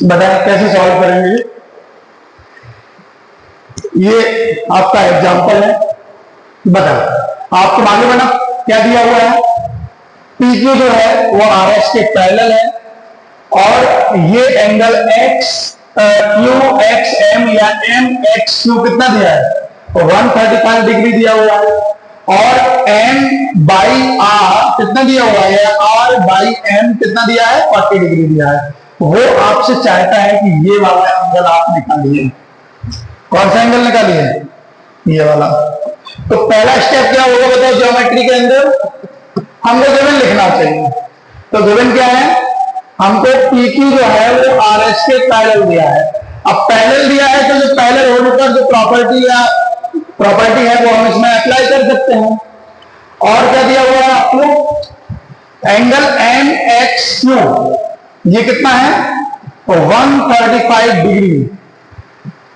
बताएं कैसे सॉल्व करेंगे। ये आपका एग्जांपल है। बताओ आपको मालूम है ना क्या दिया हुआ है, PQ जो है वो RS के पैरेलल है और ये एंगल QXM या MXQ कितना दिया है, 135 डिग्री दिया हुआ है और M/R कितना दिया हुआ है, R/M कितना दिया है, 40 डिग्री दिया है। वो आपसे चाहता है कि ये वाला एंगल आप निकालिए। कौन सा एंगल निकालिए, ये वाला। तो पहला स्टेप क्या होगा बताओ, ज्योमेट्री के अंदर हमको गिवन लिखना चाहिए। तो गिवन क्या है, हमको PQ जो है वो RS के पैरेलल दिया है। अब पैरेलल दिया है तो जो पैरेलल होने पर जो प्रॉपर्टी है वो हम इसमें अप्लाई कर सकते हैं। और क्या दिया हुआ है आपको, एंगल MXQ ये कितना है, 135 डिग्री,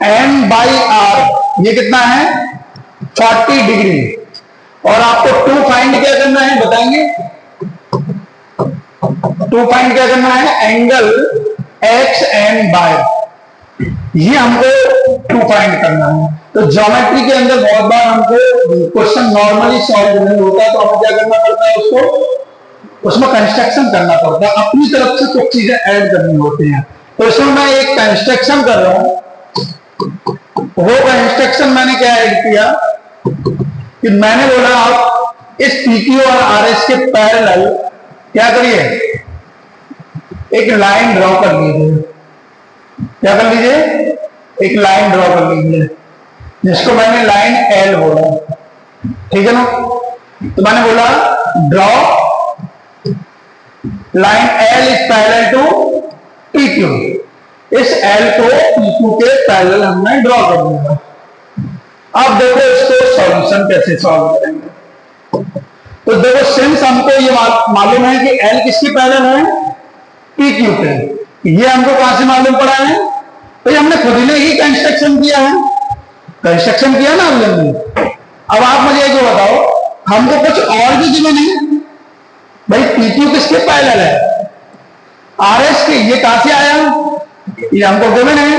M/R ये कितना है, 40 डिग्री। और आपको 2 फाइंड क्या करना है बताएंगे, 2 फाइंड क्या करना है, एंगल XM/, ये हमको 2 फाइंड करना है। तो ज्योमेट्री के अंदर बहुत बार हमको क्वेश्चन नॉर्मली सॉल्व नहीं होता है, तो हमें क्या करना पड़ता है, उसमें कंस्ट्रक्शन करना पड़ता है, अपनी तरफ से कुछ चीजें ऐड करनी होती हैं। तो इसमें मैं एक कंस्ट्रक्शन कर रहा हूं। वो कंस्ट्रक्शन मैंने क्या ऐड किया कि मैंने बोला आप इस PQ और RS के पैरेलल क्या करिए, एक लाइन ड्रॉ कर लीजिए। क्या कर लीजिए, एक लाइन ड्रॉ कर लीजिए, जिसको मैंने लाइन L बोला, ठीक है ना। तो मैंने बोला draw line L is parallel to PQ। इस L को PQ के पैरेलल हमने ड्रॉ कर दिया। अब देखो इसको सॉल्यूशन कैसे सॉल्व करेंगे। तो देखो सिंस हमको ये मालूम है कि L किसके पैरेलल है, PQ पे। ये हमको कहां से मालूम पड़ा है, तो हमने खुद ने ही कंस्ट्रक्शन किया है, कंस्ट्रक्शन किया ना हमने। अब आप मुझे जो बताओ, हमको कुछ और भी गिवन है भाई, PQ किसके पैरेलल है, RS के। ये कहां से आया, ये हमको गिवन है।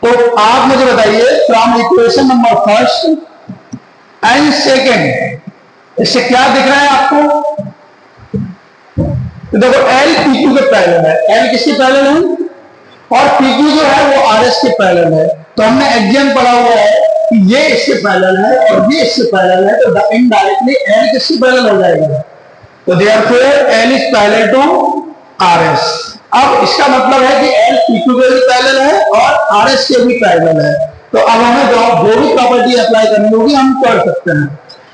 तो आप मुझे बताइए from equation number first and second, इससे क्या दिख रहा है आपको। तो देखो L PQ के पैरेलल है, L किसके पैरेलल है, और PQ जो है वो RS के पैरेलल है। तो हमने एग्जाम पढ़ा हुआ है कि ये इसके पैरेलल है और ये इसके पैरेलल है, तो इनडायरेक्टली L किसके पैरेलल हो जाएगा। तो therefore L is parallel to RS। अब इसका मतलब है कि L PQ के भी पैरेलल है और RS के भी पैरेलल है। तो अब हमें जो भी प्रॉपर्टी अप्लाई करनी होगी हम कर सकते हैं।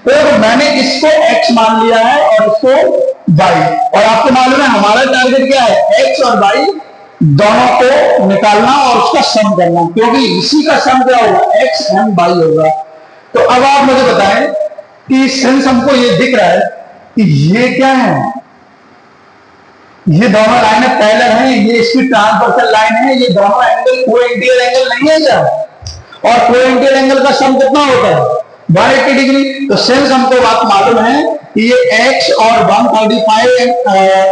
तो मैंने इसको X मान लिया है और इसको Y, और आपको मालूम है हमारा टारगेट क्या है, X और Y दोनों को निकालना और उसका सम करना, क्योंकि इसी का सम क्या होगा, XM/Y होगा। तो अब आप मुझे बताएं कि सिंस हमको ये दिख रहा है कि ये क्या है, ये दोनों लाइनें पैरेलल हैं, ये इसकी ट्रांसवर्सल लाइन है, ये दोनों एंगल कोइंटियर एंगल नहीं है क्या, और कोइंटियर एंगल का सम कितना होता है, 180 डिग्री। तो सिंस हमको बात मालूम है कि ये X और 135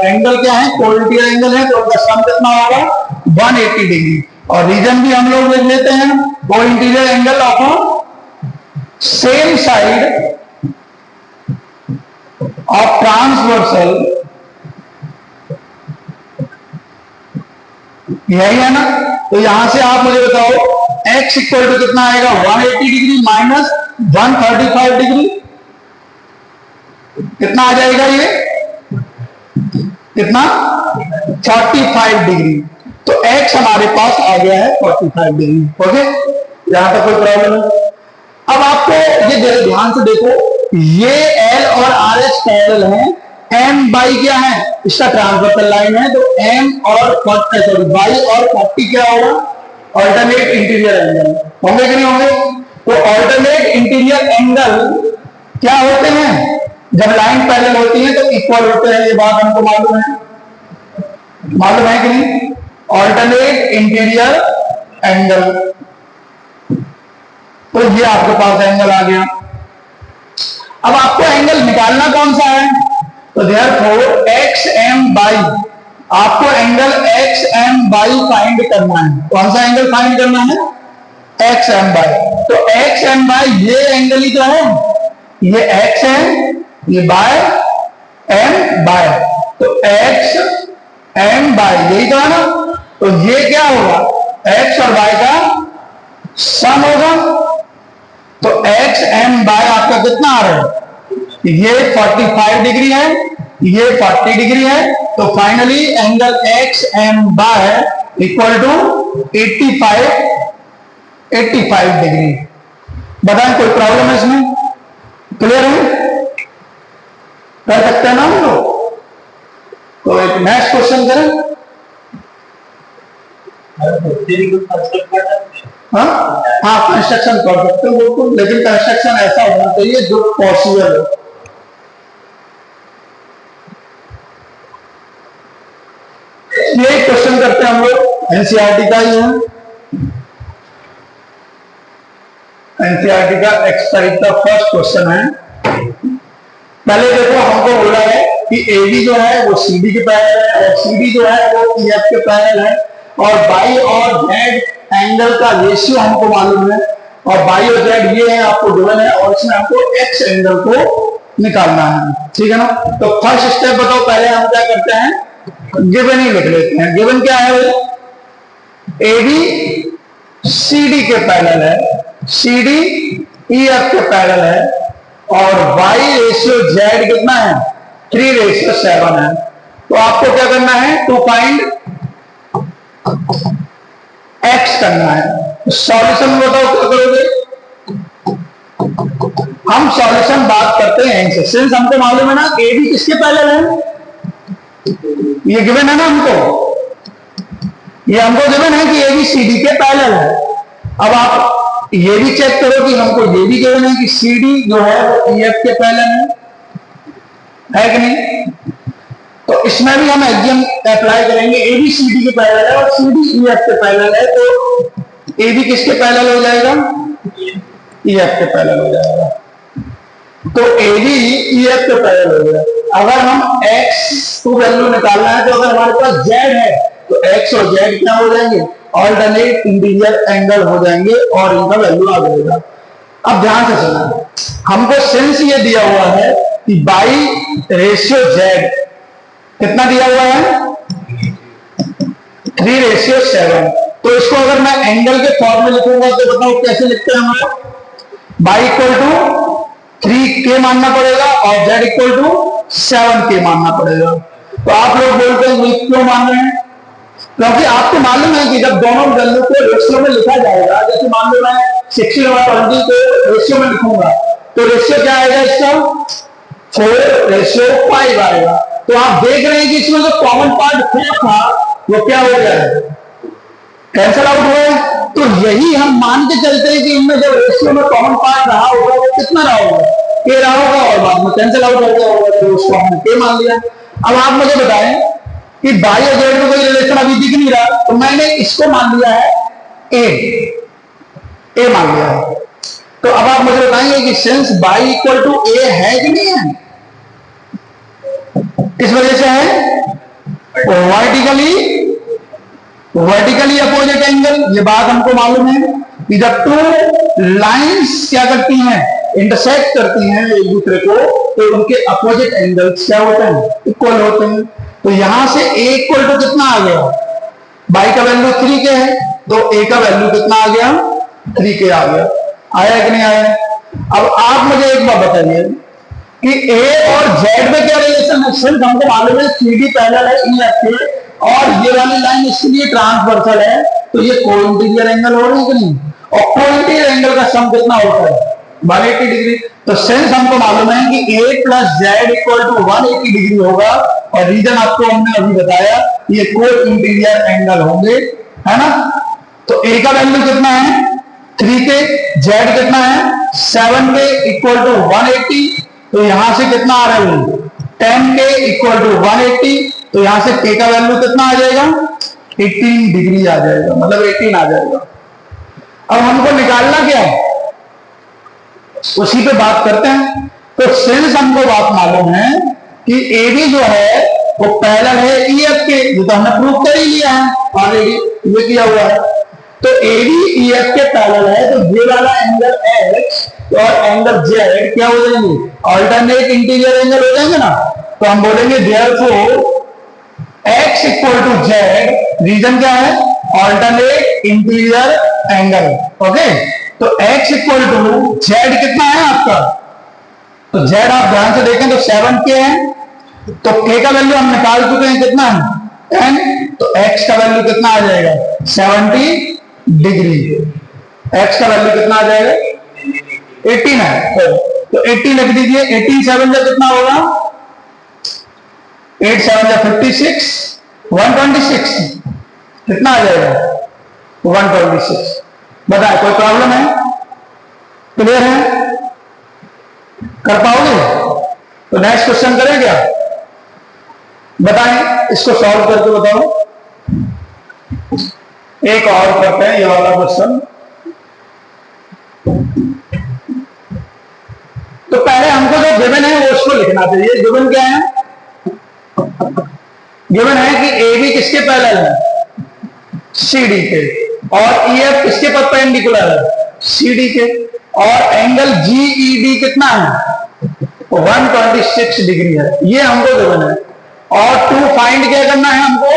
एंगल क्या है, कोइंटियर एंगल है, तो उनका सम कितना होगा, 180 डिग्री। और रीजन भी हम लोग लिख लेते हैं, cointerior angle of same side of transversal, यही है ना। तो यहां से आप मुझे बताओ X इक्वल टू कितना आएगा, 180 डिग्री माइनस 135 डिग्री, कितना आ जाएगा, ये कितना, 45 डिग्री। तो X हमारे पास आ गया है 45 डिग्री। ओके, यहां तक कोई प्रॉब्लम नहीं। अब आपको ये ध्यान से देखो, ये L और RS पैरेलल हैं, M/Y क्या है, इसका ट्रांसवर्सल लाइन है, तो M और Y और 40 क्या होगा, ऑल्टरनेट इंटीरियर एंगल होंगे कि नहीं होंगे। तो ऑल्टरनेट इंटीरियर एंगल क्या होते हैं, जब लाइन पैरेलल होती है तो इक्वल होते हैं, ये बात हमको मालूम है कि नहीं। ऑल्टरनेट इंटीरियर एंगल, तो ये आपके पास एंगल आ गया। अब आपको एंगल निकालना कौन सा है, तो देयरफॉर XM/Y आपको angle X M Y find करना है। कौन सा एंगल फाइंड करना है? X M Y. तो एक्स एम बाई ये एंगल ही तो है, ये एक्स है, ये बाय एम बाय, तो एक्स एम बाय यही तो है ना। तो ये क्या होगा? एक्स और वाई का सम होगा। तो एक्स एम बाय आपका कितना आ रहा है? ये 45 डिग्री है, ये 40 डिग्री है। तो finally angle X M Y equal to 85 degree. बताएं कोई प्रॉब्लम है इसमें? क्लियर है? कर सकते हैं ना हम लोग? तो एक नेक्स्ट क्वेश्चन करें। हाँ हाँ, कंस्ट्रक्शन कर सकते हो बिल्कुल, लेकिन कंस्ट्रक्शन ऐसा होना चाहिए जो पॉसिबल हो। ये क्वेश्चन करते हैं हम लोग, एनसीईआरटी का ही है, एनसीईआरटी का एक्सरसाइज का फर्स्ट क्वेश्चन है। पहले देखो, हमको बोला है कि एबी जो है वो सीडी के पैरेलल है और सीडी जो है वो ईएफ के पैरेलल है, और बाई और जेड एंगल का रेशियो हमको मालूम है, और बाई और जेड ये है आपको गिवन है, और इसमें हमको एक्स एंगल को निकालना है। ठीक है ना? तो फर्स्ट स्टेप बताओ, पहले हम क्या करते हैं, गिवन ही लिख लेते हैं। गिवन क्या है? एबी सीडी के पैरेलल है, सीडी ईएफ के पैरेलल है, और y रेशियो z कितना है? 3:7 है। तो आपको क्या करना है? टू फाइंड x करना है। सॉल्यूशन बताओ क्या करोगे? हम सॉल्यूशन बात करते हैं इनसे, सिंस हमको मालूम है ना ए बी किसके पैरेलल है, ये गिवन है ना हमको, ये हमको गिवन है कि ए बी सी डी के पैरेलल है। अब आप ये भी चेक करो कि हमको ये भी गिवन है कि सी डी जो है वो ई एफ के पैरेलल है कि नहीं। तो इसमें भी हम एक्सियम अप्लाई करेंगे, ए बी सी डी के पैरेलल है और सी डी ई एफ के पैरेलल है, तो ए बी किसके पैरेलल हो जाएगा? ई एफ के पैरेलल हो जाएगा। तो ए बी ई एफ के पैरेलल हो जाएगा। अगर हम एक्स को वैल्यू निकालना है, तो अगर हमारे पास जेड है तो एक्स और जेड क्या हो जाएंगे? ऑल्टरनेट इंटीरियर एंगल हो जाएंगे और इनका वैल्यू आ जाएगा। अब ध्यान से सुना, हमको सिंस ये दिया हुआ है कि बाई रेशियो जेड कितना दिया हुआ है? 3:7। तो इसको अगर मैं एंगल के फॉर्म में लिखूंगा तो बताओ कैसे लिखते हैं हम लोग? बाई इक्वल टू 3k मानना पड़ेगा और जेड इक्वल टू 7k मानना पड़ेगा। तो आप लोग बोलते हैं क्यों मान रहे हैं? क्योंकि आपको मालूम है कि जब दोनों वैल्यू को रेशियो में लिखा जाएगा, जैसे मान लो मैं 16/20 को रेशियो में लिखूंगा, तो रेशियो क्या आएगा इसका? 4:5 आएगा। तो आप देख रहे हैं कि इसमें जो कॉमन पार्ट 4 था वो क्या हो गया है? कैंसल आउट हुआ है। तो यही हम मान के चलते हैं कि इनमें जब रेशियो में कॉमन पार्ट रहा होगा वो कितना रहा होगा? k रहा होगा, और बाद में कैंसल आउट हो गया होगा, तो उसको हमने k मान लिया। अब आप मुझे बताएं कि बाई और जेड में कोई रिलेशन अभी दिख नहीं रहा, तो मैंने इसको मान लिया है ए मान लिया है। तो अब आप मुझे बताएंगे कि सिंस बाई इक्वल टू ए है कि नहीं है? किस वजह से है? Vertically opposite angle. ये बात हमको मालूम है कि जब टू लाइंस क्या करती हैं, इंटरसेक्ट करती हैं एक दूसरे को, तो उनके अपोजिट एंगल्स क्या होते हैं? इक्वल होते हैं। तो यहां से a इक्वल टू कितना आ गया? बाई का वैल्यू 3k है, तो a का वैल्यू कितना आ गया? 3k आ गया। आया कि नहीं आया? अब आप मुझे एक बात बताइए कि a और z में क्या रिलेशन है? सिर्फ हमको मालूम है CD पैरेलल है ई एफ के, और ये वाली लाइन इसके लिए ट्रांसवर्सल है, तो ये कोइंटीरियर एंगल हो रहे हैं कि नहीं? और कोइंटीरियर एंगल का सम कितना होता है? 180 डिग्री। तो सेंस हमको मालूम है कि a plus Z equal to 180 degree होगा, और रीजन आपको हमने अभी बताया, ये कोई इंटीरियर एंगल होंगे, है ना। तो a का वैल्यू कितना है? 3k, z कितना है? 7k equal to 180। तो यहां से कितना आ रहा है? 10k equal to 180। तो यहां से k का वैल्यू कितना आ जाएगा? 18 डिग्री आ जाएगा, मतलब 18 आ जाएगा। अब हमको निकालना क्या है, उसी पे बात करते हैं। तो सिंस हमको बात मालूम है कि AB जो है वो पैरेलल है EF के, ये तो हमने प्रूव कर ही लिया है ऑलरेडी, ये किया हुआ है। तो एडी ईएफ के पैरेलल है, तो ये वाला एंगल एक्स और एंगल जेड क्या हो जाएंगे, ऑल्टरनेट इंटीरियर एंगल हो जाएंगे ना। तो हम बोलेंगे therefore X equal to Z, reason क्या है, ऑल्टरनेट इंटीरियर एंगल। ओके, तो एक्स इक्वल टू जेड कितना है आपका, तो जेड आप ध्यान से देखें तो 7 के है, तो के का वैल्यू हम निकाल चुके हैं कितना है 10, तो एक्स का वैल्यू कितना आ जाएगा 70 डिग्री। एक्स का वैल्यू कितना आ जाएगा 18 है, तो 80 लिख दीजिए। 18 7 का कितना होगा, 8 7 का 56, 126 कितना आ जाएगा 126। बताए कोई प्रॉब्लम है, क्लियर है, कर पाओगे? तो नेक्स्ट क्वेश्चन करें क्या, बताएं, इसको सॉल्व करके बताओ। एक और करते हैं ये वाला क्वेश्चन। तो पहले हमको जो गिवन है वो उसको लिखना चाहिए। गिवन क्या है, गिवन है कि ए बी किसके पैरेलल है, सी डी के, और ई एफ किसके परपेंडिकुलर है, सी डी के, और एंगल जी ई डी कितना है 126 डिग्री है, ये हमको गिवन है। और टू फाइंड क्या करना है हमको,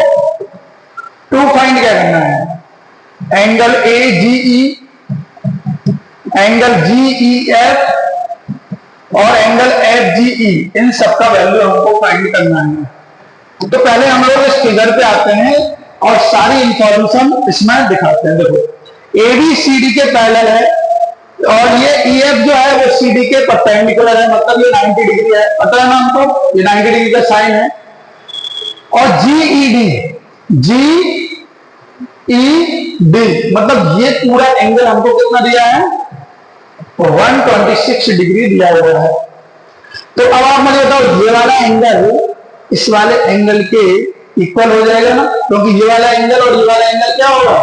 टू फाइंड क्या करना है, angle A G E, angle G E F और एंगल एफ जी ई, इन सबका वैल्यू हमको फाइंड करना है। तो पहले हम लोग इस फिगर पे आते हैं और सारी इंफॉर्मेशन इसमें दिखाते हैं। देखो ए बी सी डी के पैरेलल है, और ये ई एफ जो है वो सी डी के परपेंडिकुलर है, मतलब ये 90 डिग्री है, पता है ना हमको, ये 90 डिग्री का साइन है। और जी E D, G E D मतलब ये पूरा एंगल हमको कितना दिया है 126 डिग्री दिया हुआ है। तो अब आप मुझे बताओ, ये वाला एंगल इस वाले एंगल के इक्वल हो जाएगा ना, क्योंकि ये वाला एंगल और ये वाला एंगल क्या होगा,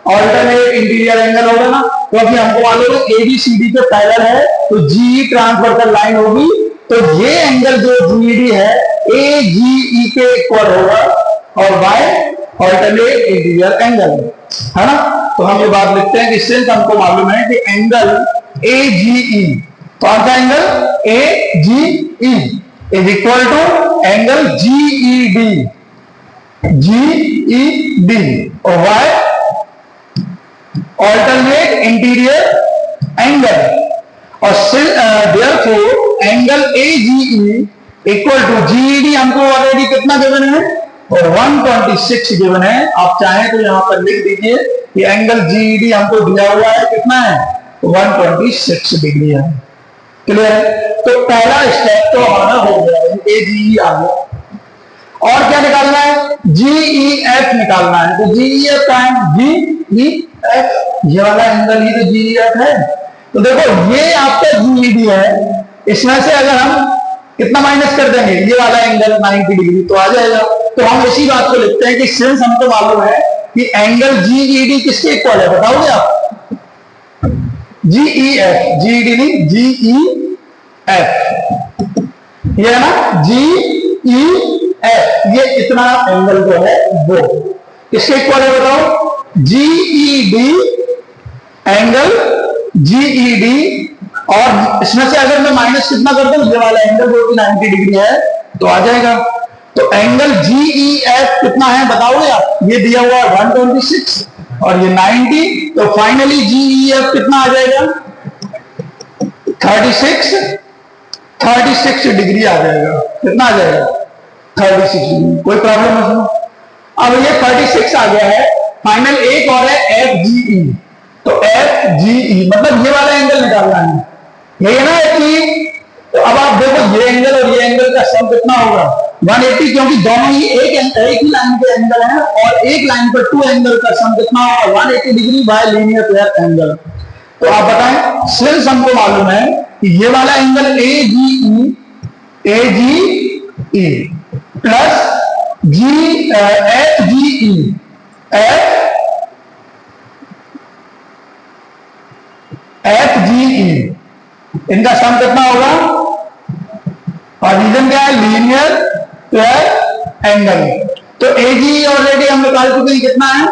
ऑल्टरनेट इंटीरियर एंगल होगा ना, क्योंकि हमको मालूम है एबीसीडी के पैरेलल है, तो जीई ट्रांसवर्सल लाइन होगी, तो ये एंगल जो जीईडी है ए जी के इक्वल होगा, और बाय ऑल्टरनेट इंटीरियर एंगल है ना। तो हम ये बात लिखते हैं कि सिंस हमको मालूम है कि एंगल ए जी ई, कौन सा angle A G E is equal to angle G E D, G E D, और वाई ऑल्टरनेट इंटीरियर एंगल, और therefore angle A G E equal to G E D हमको already कितना given है, और 126 given है। आप चाहें तो यहां पर लिख दीजिए कि एंगल जी ई डी हमको दिया हुआ है कितना है 126 डिग्री है। क्लियर है? तो पहला स्टेप तो हमारा हो गया, ए जी ई आ गया। और क्या निकालना है, जी ई एफ निकालना है। तो जी ई एफ का है, जी ई एफ, ये वाला एंगल ही तो जी ई एफ है। तो देखो ये आपका जी ई डी है, इसमें से अगर हम कितना माइनस कर देंगे, ये वाला एंगल 90 डिग्री तो आ जाएगा। तो हम इसी बात को लिखते हैं कि सिंस हमको मालूम है कि एंगल जी ई डी किसके इक्वल है, बताओगे आप, जी E F, G E D नहीं, जी ई एफ, ये है ना, जी ई एफ, ये इतना एंगल जो है वो किसके इक्वल है बताओ, G E D, angle G E D, और इसमें से अगर मैं माइनस कितना कर दूं, ये वाला एंगल जो कि 90 डिग्री है तो आ जाएगा। तो एंगल जी ई एफ कितना है बताओगे आप, ये दिया हुआ है 126 और ये 90, तो फाइनली जी ई एफ कितना आ जाएगा 36 डिग्री आ जाएगा। कितना आ जाएगा 36 डिग्री। कोई प्रॉब्लम है? अब ये 36 आ गया है, फाइनल एक और है एफ जी ई। तो एफ जी ई मतलब ये वाला एंगल निकालना है, यही है ना कि, तो अब आप देखो ये एंगल और ये एंगल का सम कितना होगा 180, क्योंकि दोनों ही एक ही लाइन के एंगल हैं, और एक लाइन पर टू एंगल का सम कितना होगा 180 degree by linear pair angle. तो आप बताएं, सिंस हमको मालूम है कि ये वाला angle A G E plus G F G E, F G E, इनका सम कितना होगा, और रीजन क्या है लीनियर पेयर एंगल। तो एजी ऑलरेडी हम निकाल चुके हैं, कितना है,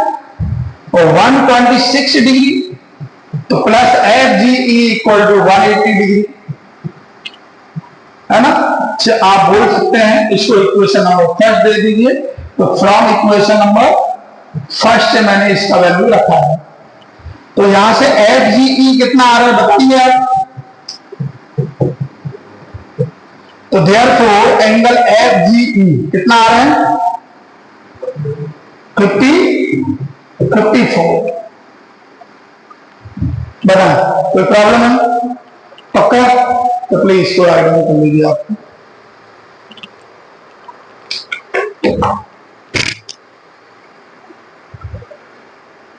और 126 डिग्री, तो plus F G equal to 180 degree, है ना। आप बोल सकते हैं इसको इक्वेशन नंबर फर्स्ट दे दीजिए, तो फ्रॉम इक्वेशन नंबर फर्स्ट से मैंने इसका वैल्यू रखा है। तो यहां से एफ जी ई कितना आ रहा है बताइए आप। तो देयरफॉर एंगल एफ जी ई कितना आ रहा है, 54। बता कोई प्रॉब्लम है पक्का, तो प्लीज इसको राइट डाउन कर लीजिए आप।